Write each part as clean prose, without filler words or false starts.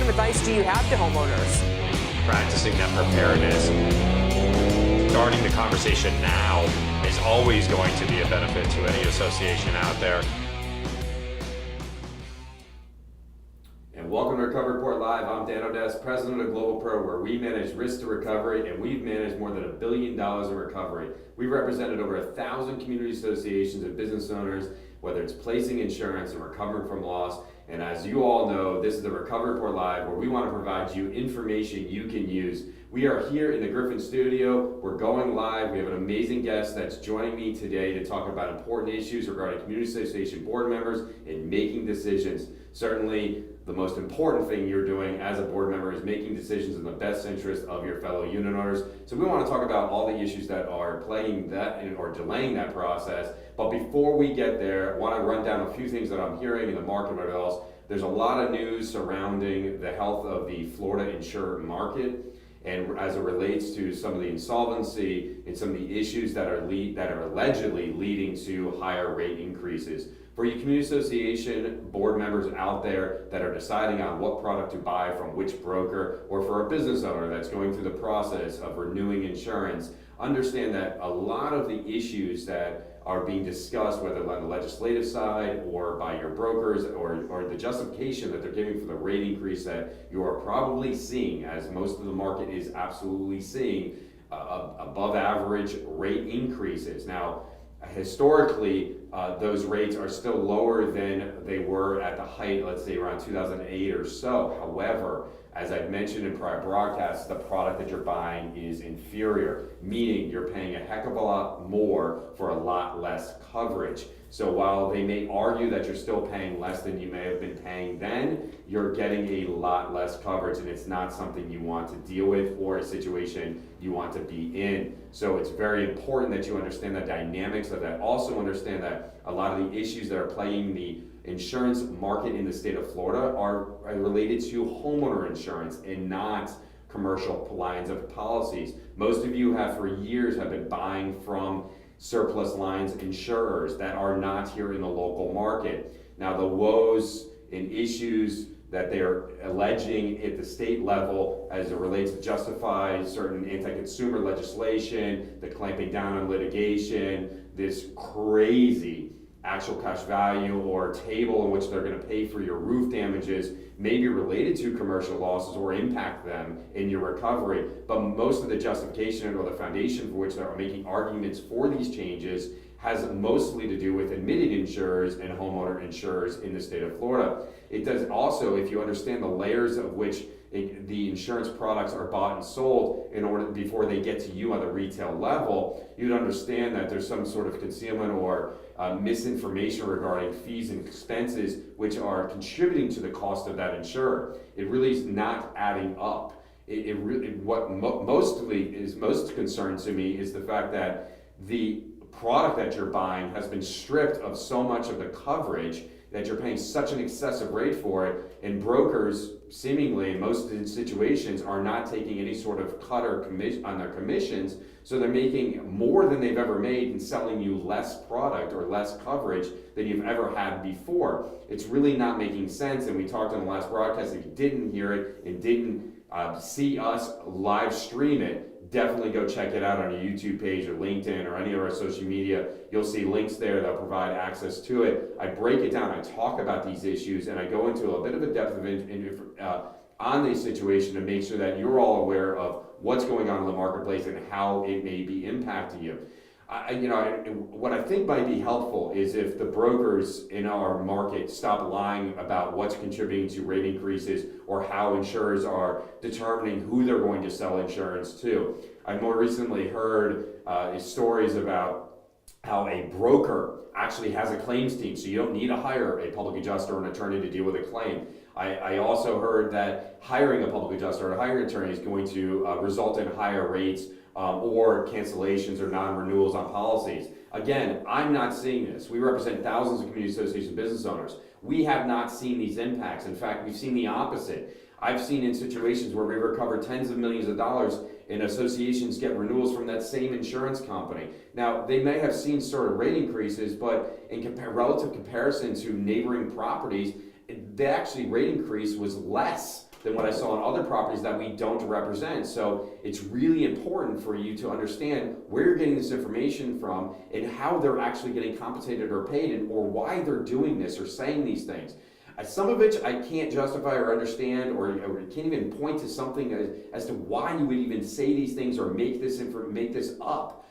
kind of advice do you have to homeowners? Practicing that preparedness. Starting the conversation now is always going to be a benefit to any association out there. And welcome to Recovery Report Live. I'm Dan Odess, president of GlobalPro, where we manage risk to recovery, and we've managed more than $1 billion in recovery. We've represented over 1,000 community associations and business owners, whether it's placing insurance and recovering from loss. And as you all know, this is the Recovery Report Live, where we want to provide you information you can use. We are here in the Griffin studio. We're going live. We have an amazing guest that's joining me today to talk about important issues regarding community association board members and making decisions. Certainly, the most important thing you're doing as a board member is making decisions in the best interest of your fellow unit owners. So we want to talk about all the issues that are plaguing that or delaying that process. But before we get there, I want to run down a few things that I'm hearing in the market and else. There's a lot of news surrounding the health of the Florida insurer market, and as it relates to some of the insolvency and some of the issues that are allegedly leading to higher rate increases. For you community association board members out there that are deciding on what product to buy from which broker, or for a business owner that's going through the process of renewing insurance, understand that a lot of the issues that are being discussed, whether on the legislative side or by your brokers, or the justification that they're giving for the rate increase that you are probably seeing, as most of the market is absolutely seeing, above average rate increases. Now, historically, those rates are still lower than they were at the height, let's say around 2008 or so. However, as I've mentioned in prior broadcasts, the product that you're buying is inferior, meaning you're paying a heck of a lot more for a lot less coverage. So while they may argue that you're still paying less than you may have been paying then, you're getting a lot less coverage, and it's not something you want to deal with or a situation you want to be in. So it's very important that you understand the dynamics of that. Also understand that a lot of the issues that are plaguing the insurance market in the state of Florida are related to homeowner insurance and not commercial lines of policies. Most of you have for years have been buying from surplus lines insurers that are not here in the local market. Now, the woes and issues that they're alleging at the state level as it relates to justify certain anti-consumer legislation, the clamping down on litigation, this crazy actual cash value or table in which they're going to pay for your roof damages may be related to commercial losses or impact them in your recovery, but most of the justification or the foundation for which they're making arguments for these changes has mostly to do with admitted insurers and homeowner insurers in the state of Florida. It does also, if you understand the layers of which the insurance products are bought and sold in order before they get to you on the retail level, you'd understand that there's some sort of concealment or misinformation regarding fees and expenses which are contributing to the cost of that insurer. It really is not adding up. What mostly is most concerned to me is the fact that the product that you're buying has been stripped of so much of the coverage that you're paying such an excessive rate for it, and brokers seemingly in most situations are not taking any sort of cut or commission on their commissions, so they're making more than they've ever made and selling you less product or less coverage than you've ever had before. It's really not making sense, and we talked on the last broadcast. If you didn't hear it and didn't see us live stream it, definitely go check it out on your YouTube page or LinkedIn or any of our social media. You'll see links there that'll provide access to it. I break it down, I talk about these issues, and I go into a bit of a depth of on the situation to make sure that you're all aware of what's going on in the marketplace and how it may be impacting you. What I think might be helpful is if the brokers in our market stop lying about what's contributing to rate increases or how insurers are determining who they're going to sell insurance to. I more recently heard stories about how a broker actually has a claims team, so you don't need to hire a public adjuster or an attorney to deal with a claim. I also heard that hiring a public adjuster or a hiring attorney is going to result in higher rates or cancellations or non-renewals on policies. Again, I'm not seeing this. We represent thousands of community association business owners. We have not seen these impacts. In fact, we've seen the opposite. I've seen in situations where we recover tens of millions of dollars and associations get renewals from that same insurance company. Now, they may have seen sort of rate increases, but in relative comparison to neighboring properties, the actually rate increase was less than what I saw on other properties that we don't represent. So it's really important for you to understand where you're getting this information from and how they're actually getting compensated or paid, or why they're doing this or saying these things. Some of which I can't justify or understand, or can't even point to something as to why you would even say these things or make this up.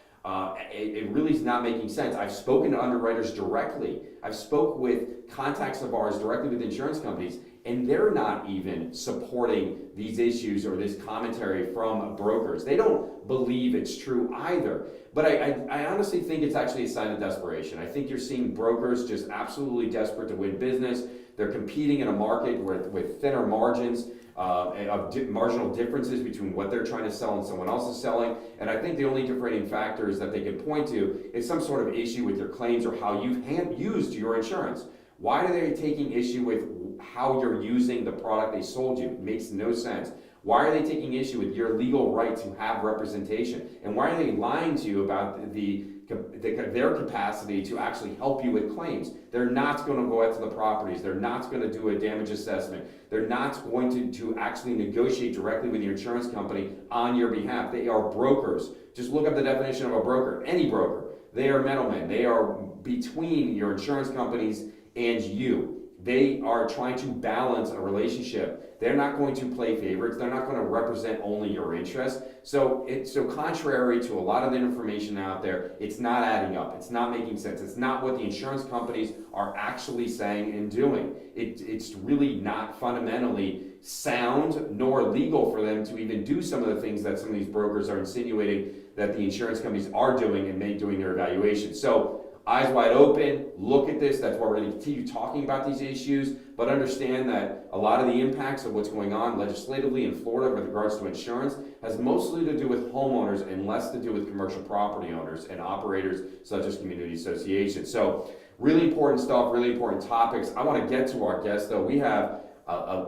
It really is not making sense. I've spoken to underwriters directly. I've spoke with contacts of ours directly with insurance companies, and they're not even supporting these issues or this commentary from brokers. They don't believe it's true either. But I honestly think it's actually a sign of desperation. I think you're seeing brokers just absolutely desperate to win business. They're competing in a market with thinner margins, of marginal differences between what they're trying to sell and someone else is selling. And I think the only differentiating factors that they can point to is some sort of issue with your claims or how you've used your insurance. Why are they taking issue with how you're using the product they sold you? It makes no sense. Why are they taking issue with your legal right to have representation? And why are they lying to you about their capacity to actually help you with claims? They're not going to go out to the properties. They're not going to do a damage assessment. They're not going to actually negotiate directly with your insurance company on your behalf. They are brokers. Just look up the definition of a broker. Any broker. They are middlemen. They are between your insurance companies and you. They are trying to balance a relationship. They're not going to play favorites. They're not going to represent only your interests. So contrary to a lot of the information out there, it's not adding up. It's not making sense. It's not what the insurance companies are actually saying and doing. It's really not fundamentally sound nor legal for them to even do some of the things that some of these brokers are insinuating that the insurance companies are doing and doing their evaluation. So eyes wide open, look at this. That's why we're going to continue talking about these issues, but understand that a lot of the impacts of what's going on legislatively in Florida with regards to insurance has mostly to do with homeowners and less to do with commercial property owners and operators such as community associations. So really important stuff, really important topics. I want to get to our guests though. We have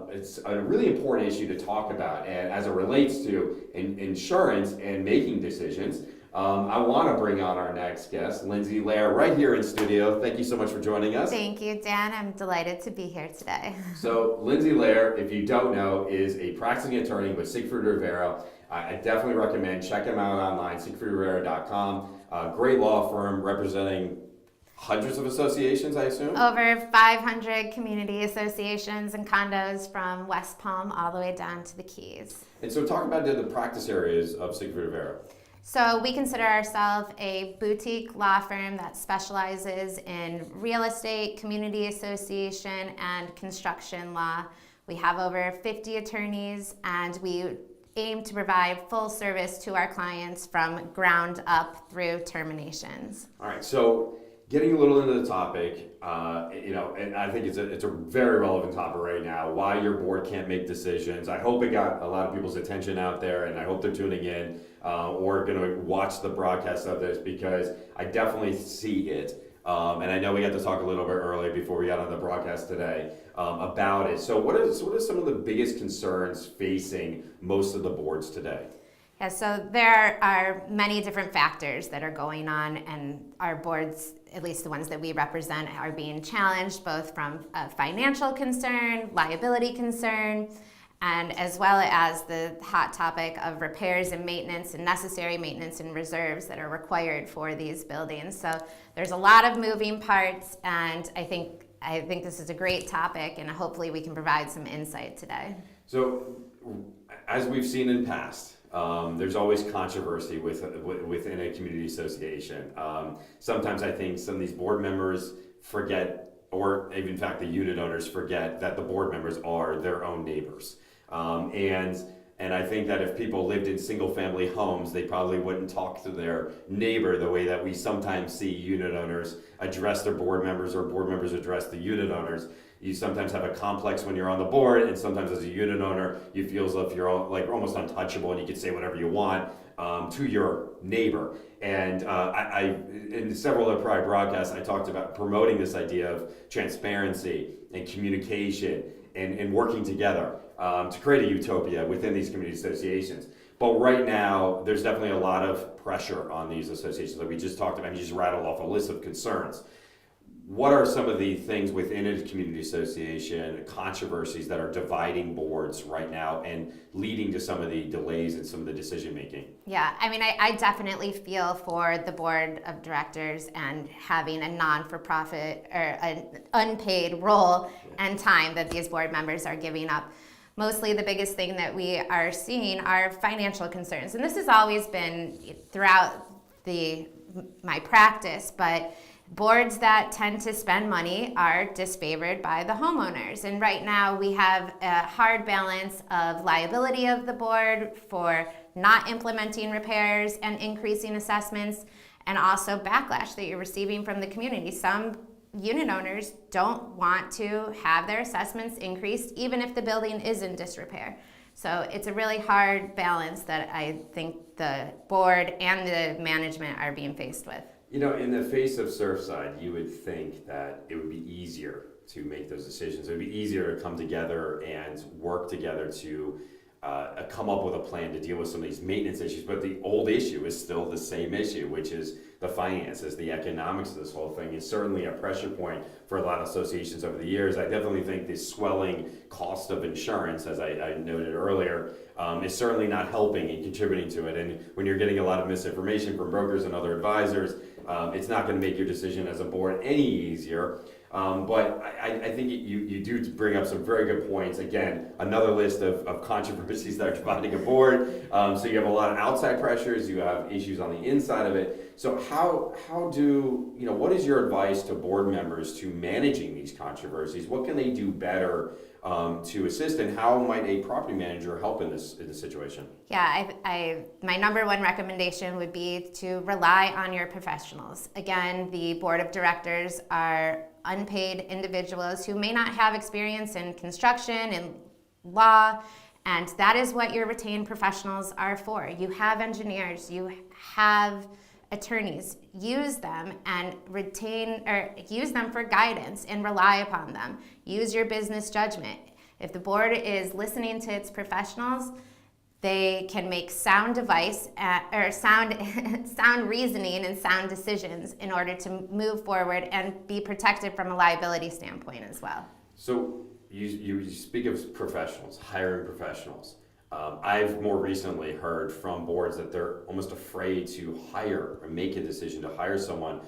it's a really important issue to talk about, and as it relates to insurance and making decisions. I want to bring on our next guest, Lindsay Lair, right here in studio. Thank you so much for joining us. Thank you, Dan. I'm delighted to be here today. So, Lindsay Lair, if you don't know, is a practicing attorney with Siegfried Rivera. I definitely recommend check him out online, siegfriedrivera.com. Great law firm representing hundreds of associations, I assume? Over 500 community associations and condos from West Palm all the way down to the Keys. And so talk about the practice areas of Siegfried Rivera. So we consider ourselves a boutique law firm that specializes in real estate, community association, and construction law. We have over 50 attorneys, and we aim to provide full service to our clients from ground up through terminations. All right, so getting a little into the topic, and I think it's a very relevant topic right now, why your board can't make decisions. I hope it got a lot of people's attention out there, and I hope they're tuning in or going to watch the broadcast of this, because I definitely see it. And I know we had to talk a little bit earlier before we got on the broadcast today about it. So what are some of the biggest concerns facing most of the boards today? Yeah, so there are many different factors that are going on, and our boards, at least the ones that we represent, are being challenged both from a financial concern, liability concern, and as well as the hot topic of repairs and maintenance and necessary maintenance and reserves that are required for these buildings. So there's a lot of moving parts, and I think this is a great topic, and hopefully we can provide some insight today. So as we've seen in past, there's always controversy within a community association. Sometimes I think some of these board members forget, or even in fact the unit owners forget, that the board members are their own neighbors. And I think that if people lived in single family homes, they probably wouldn't talk to their neighbor the way that we sometimes see unit owners address their board members, or board members address the unit owners. You sometimes have a complex when you're on the board, and sometimes as a unit owner, you feel as if you're like almost untouchable and you can say whatever you want to your neighbor. And I in several other prior broadcasts, I talked about promoting this idea of transparency and communication and working together to create a utopia within these community associations. But right now, there's definitely a lot of pressure on these associations that we just talked about. You just rattled off a list of concerns. what are some of the things within a community association, controversies that are dividing boards right now and leading to some of the delays and some of the decision making? Yeah, I mean, I definitely feel for the board of directors and having a non-for-profit or an unpaid role and time that these board members are giving up. Mostly the biggest thing that we are seeing are financial concerns. And this has always been throughout my practice, but boards that tend to spend money are disfavored by the homeowners. And right now we have a hard balance of liability of the board for not implementing repairs and increasing assessments, and also backlash that you're receiving from the community. Some unit owners don't want to have their assessments increased even if the building is in disrepair. So it's a really hard balance that I think the board and the management are being faced with. You know, in the face of Surfside, you would think that it would be easier to make those decisions. It would be easier to come together and work together to come up with a plan to deal with some of these maintenance issues. But the old issue is still the same issue, which is the finances, the economics of this whole thing is certainly a pressure point for a lot of associations over the years. I definitely think the swelling cost of insurance, as I noted earlier, is certainly not helping and contributing to it. And when you're getting a lot of misinformation from brokers and other advisors, it's not going to make your decision as a board any easier. But I think you do bring up some very good points. Again, another list of controversies that are dividing a board. So you have a lot of outside pressures, you have issues on the inside of it. So what is your advice to board members to managing these controversies? What can they do better to assist, and how might a property manager help in this situation? Yeah, my number one recommendation would be to rely on your professionals. Again, the board of directors are unpaid individuals who may not have experience in construction and law, and that is what your retained professionals are for. You have engineers, you have attorneys. Use them and use them for guidance and rely upon them. Use your business judgment. If the board is listening to its professionals, they can make sound reasoning and sound decisions in order to move forward and be protected from a liability standpoint as well. So you speak of professionals, hiring professionals. I've more recently heard from boards that they're almost afraid to hire or make a decision to hire someone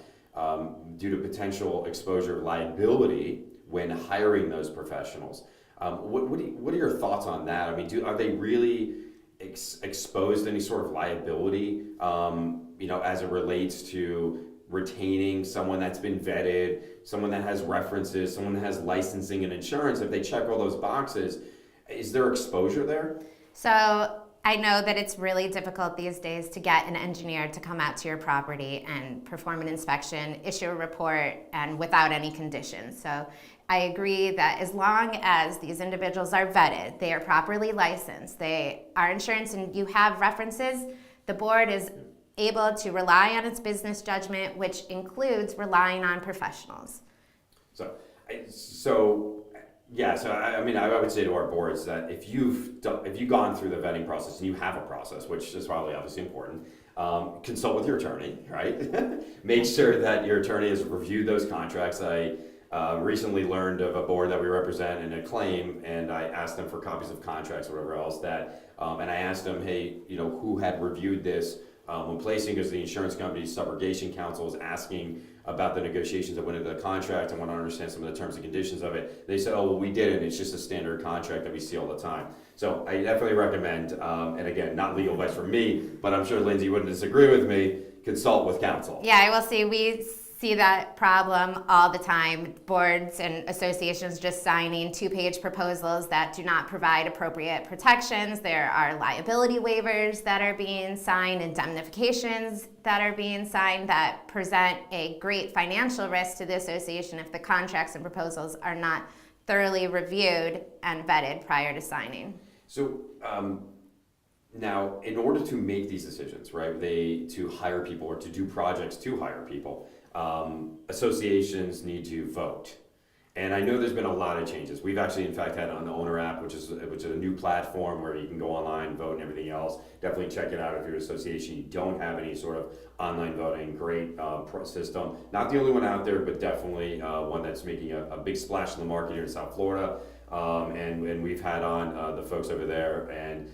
due to potential exposure of liability when hiring those professionals. What are your thoughts on that? I mean, are they really exposed to any sort of liability, as it relates to retaining someone that's been vetted, someone that has references, someone that has licensing and insurance? If they check all those boxes, is there exposure there? So I know that it's really difficult these days to get an engineer to come out to your property and perform an inspection, issue a report, and without any conditions. So I agree that as long as these individuals are vetted, they are properly licensed, they are insurance, and you have references, the board is able to rely on its business judgment, which includes relying on professionals. So I would say to our boards that if you've gone through the vetting process and you have a process, which is probably obviously important, consult with your attorney, right? Make sure that your attorney has reviewed those contracts. I recently learned of a board that we represent in a claim, and I asked them for copies of contracts or whatever else and I asked them, hey, who had reviewed this when placing, because the insurance company's subrogation counsel was asking about the negotiations that went into the contract and want to understand some of the terms and conditions of it. They said, oh, well, we didn't. It's just a standard contract that we see all the time. So I definitely recommend, and again, not legal advice from me, but I'm sure Lindsay wouldn't disagree with me, consult with counsel. Yeah, I will say we see that problem all the time. Boards and associations just signing 2-page proposals that do not provide appropriate protections. There are liability waivers that are being signed, indemnifications that are being signed that present a great financial risk to the association if the contracts and proposals are not thoroughly reviewed and vetted prior to signing. So now, in order to make these decisions, right, to hire people or to do projects to hire people, associations need to vote. And I know there's been a lot of changes. We've actually, in fact, had it on the Owner app, which is a new platform where you can go online, vote, and everything else. Definitely check it out if you're an association. You don't have any sort of online voting. Great system. Not the only one out there, but definitely one that's making a big splash in the market here in South Florida. And we've had on the folks over there and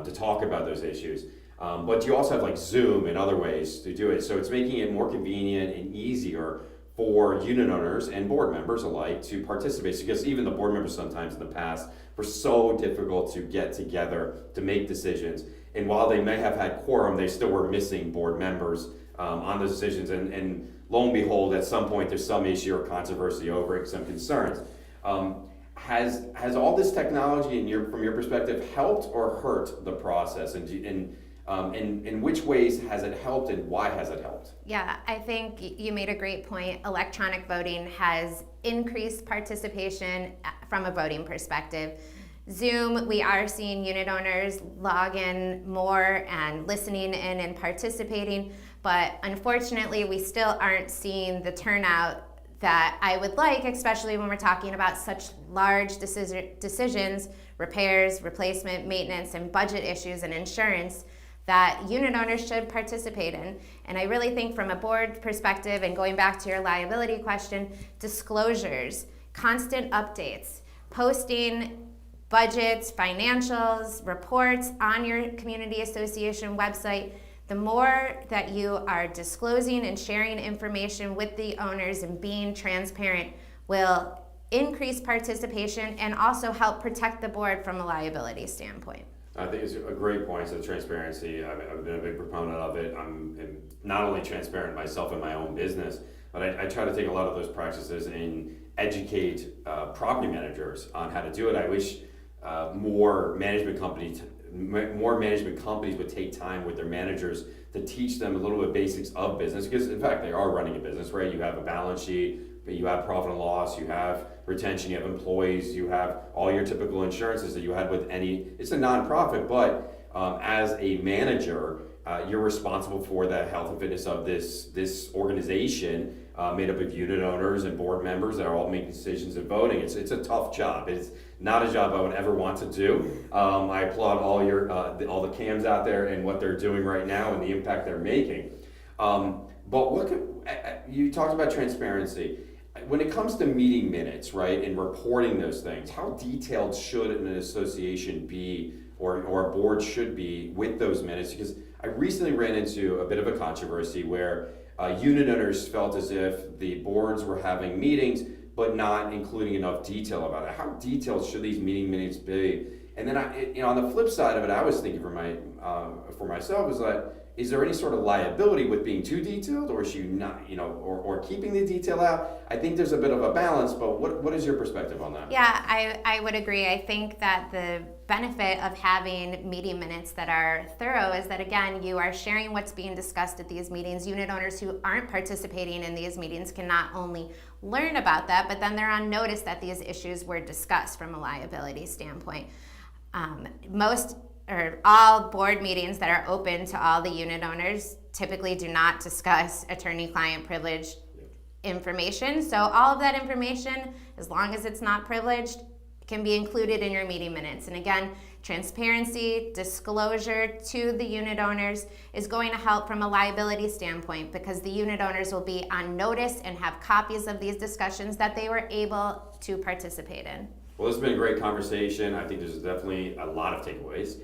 to talk about those issues. But you also have like Zoom and other ways to do it. So it's making it more convenient and easier for unit owners and board members alike to participate, because even the board members sometimes in the past were so difficult to get together to make decisions. And while they may have had quorum, they still were missing board members on those decisions. And lo and behold, at some point there's some issue or controversy over it, some concerns. Has all this technology, from your perspective, helped or hurt the process? And in which ways has it helped, and why has it helped? Yeah, I think you made a great point. Electronic voting has increased participation from a voting perspective. Zoom, we are seeing unit owners log in more and listening in and participating, but unfortunately we still aren't seeing the turnout that I would like, especially when we're talking about such large decisions, repairs, replacement, maintenance, and budget issues and insurance, that unit owners should participate in. And I really think from a board perspective, and going back to your liability question, disclosures, constant updates, posting budgets, financials, reports on your community association website. The more that you are disclosing and sharing information with the owners and being transparent will increase participation and also help protect the board from a liability standpoint. I think it's a great point. So transparency, I've been a big proponent of it. I'm not only transparent myself in my own business, but I try to take a lot of those practices and educate property managers on how to do it. I wish more management companies would take time with their managers to teach them a little bit basics of business, because in fact they are running a business, right? You have a balance sheet, you have profit and loss, you have retention, you have employees, you have all your typical insurances that you had with any, it's a nonprofit, but as a manager, you're responsible for the health and fitness of this organization made up of unit owners and board members that are all making decisions and voting. It's a tough job. It's not a job I would ever want to do. I applaud all the cams out there and what they're doing right now and the impact they're making. But you talked about transparency. When it comes to meeting minutes, right, and reporting those things, how detailed should an association be, or a board should be with those minutes? Because I recently ran into a bit of a controversy where unit owners felt as if the boards were having meetings but not including enough detail about it. How detailed should these meeting minutes be? And then on the flip side of it, I was thinking for myself was that, is there any sort of liability with being too detailed, or should you not, or keeping the detail out? I think there's a bit of a balance, but what is your perspective on that? Yeah, I would agree. I think that the benefit of having meeting minutes that are thorough is that, again, you are sharing what's being discussed at these meetings. Unit owners who aren't participating in these meetings can not only learn about that, but then they're on notice that these issues were discussed from a liability standpoint. All board meetings that are open to all the unit owners typically do not discuss attorney-client privilege information. So all of that information, as long as it's not privileged, can be included in your meeting minutes. And again, transparency, disclosure to the unit owners is going to help from a liability standpoint, because the unit owners will be on notice and have copies of these discussions that they were able to participate in. Well, this has been a great conversation. I think there's definitely a lot of takeaways.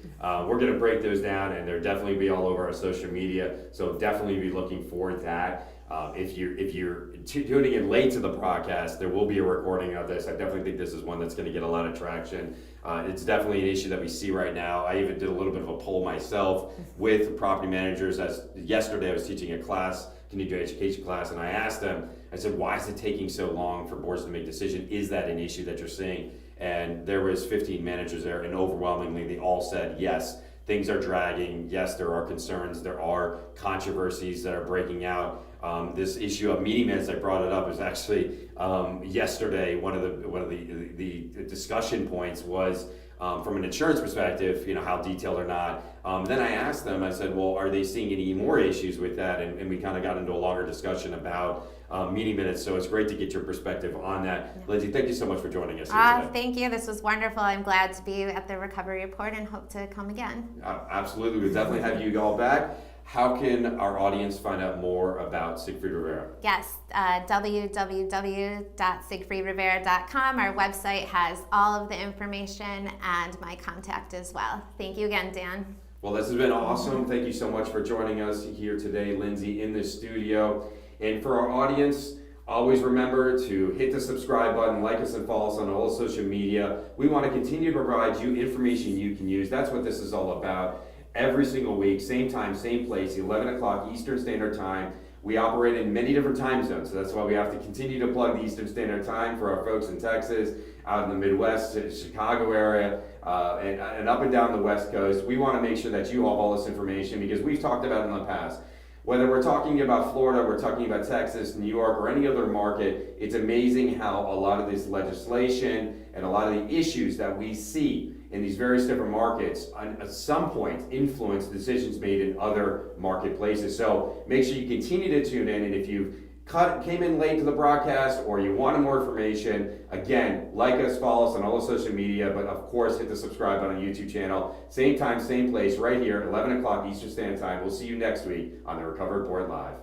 We're going to break those down, and they'll definitely be all over our social media. So definitely be looking for that. If you're tuning in late to the podcast, there will be a recording of this. I definitely think this is one that's going to get a lot of traction. It's definitely an issue that we see right now. I even did a little bit of a poll myself with property managers. Yesterday I was teaching a class, continuing education class, and I asked them, I said, why is it taking so long for boards to make decisions? Is that an issue that you're seeing? And there was 15 managers there, and overwhelmingly they all said yes, things are dragging. Yes, there are concerns. There are controversies that are breaking out. This issue of meeting minutes, I brought it up, is actually yesterday one of the discussion points was from an insurance perspective, how detailed or not. Then I asked them, I said, well, are they seeing any more issues with that? And we kind of got into a longer discussion about meeting minutes. So it's great to get your perspective on that. Yeah. Lindsay, thank you so much for joining us here today. Thank you. This was wonderful. I'm glad to be at the Recovery Report and hope to come again. Absolutely. We'll definitely have you all back. How can our audience find out more about Siegfried Rivera? Yes, www.siegfriedrivera.com. Our website has all of the information and my contact as well. Thank you again, Dan. Well, this has been awesome. Thank you so much for joining us here today, Lindsay, in the studio. And for our audience, always remember to hit the subscribe button, like us and follow us on all social media. We want to continue to provide you information you can use. That's what this is all about. Every single week, same time, same place, 11 o'clock Eastern Standard Time. We operate in many different time zones, so that's why we have to continue to plug the Eastern Standard Time for our folks in Texas, out in the Midwest, Chicago area, and up and down the West Coast. We want to make sure that you have all this information because we've talked about it in the past. Whether we're talking about Florida, we're talking about Texas, New York, or any other market, it's amazing how a lot of this legislation and a lot of the issues that we see in these various different markets at some point influence decisions made in other marketplaces. So make sure you continue to tune in, and if you came in late to the broadcast or you wanted more information, again, like us, follow us on all the social media, but of course hit the subscribe button on the YouTube channel. Same time, same place, right here at 11 o'clock Eastern Standard Time. We'll see you next week on the Recovery Report Live.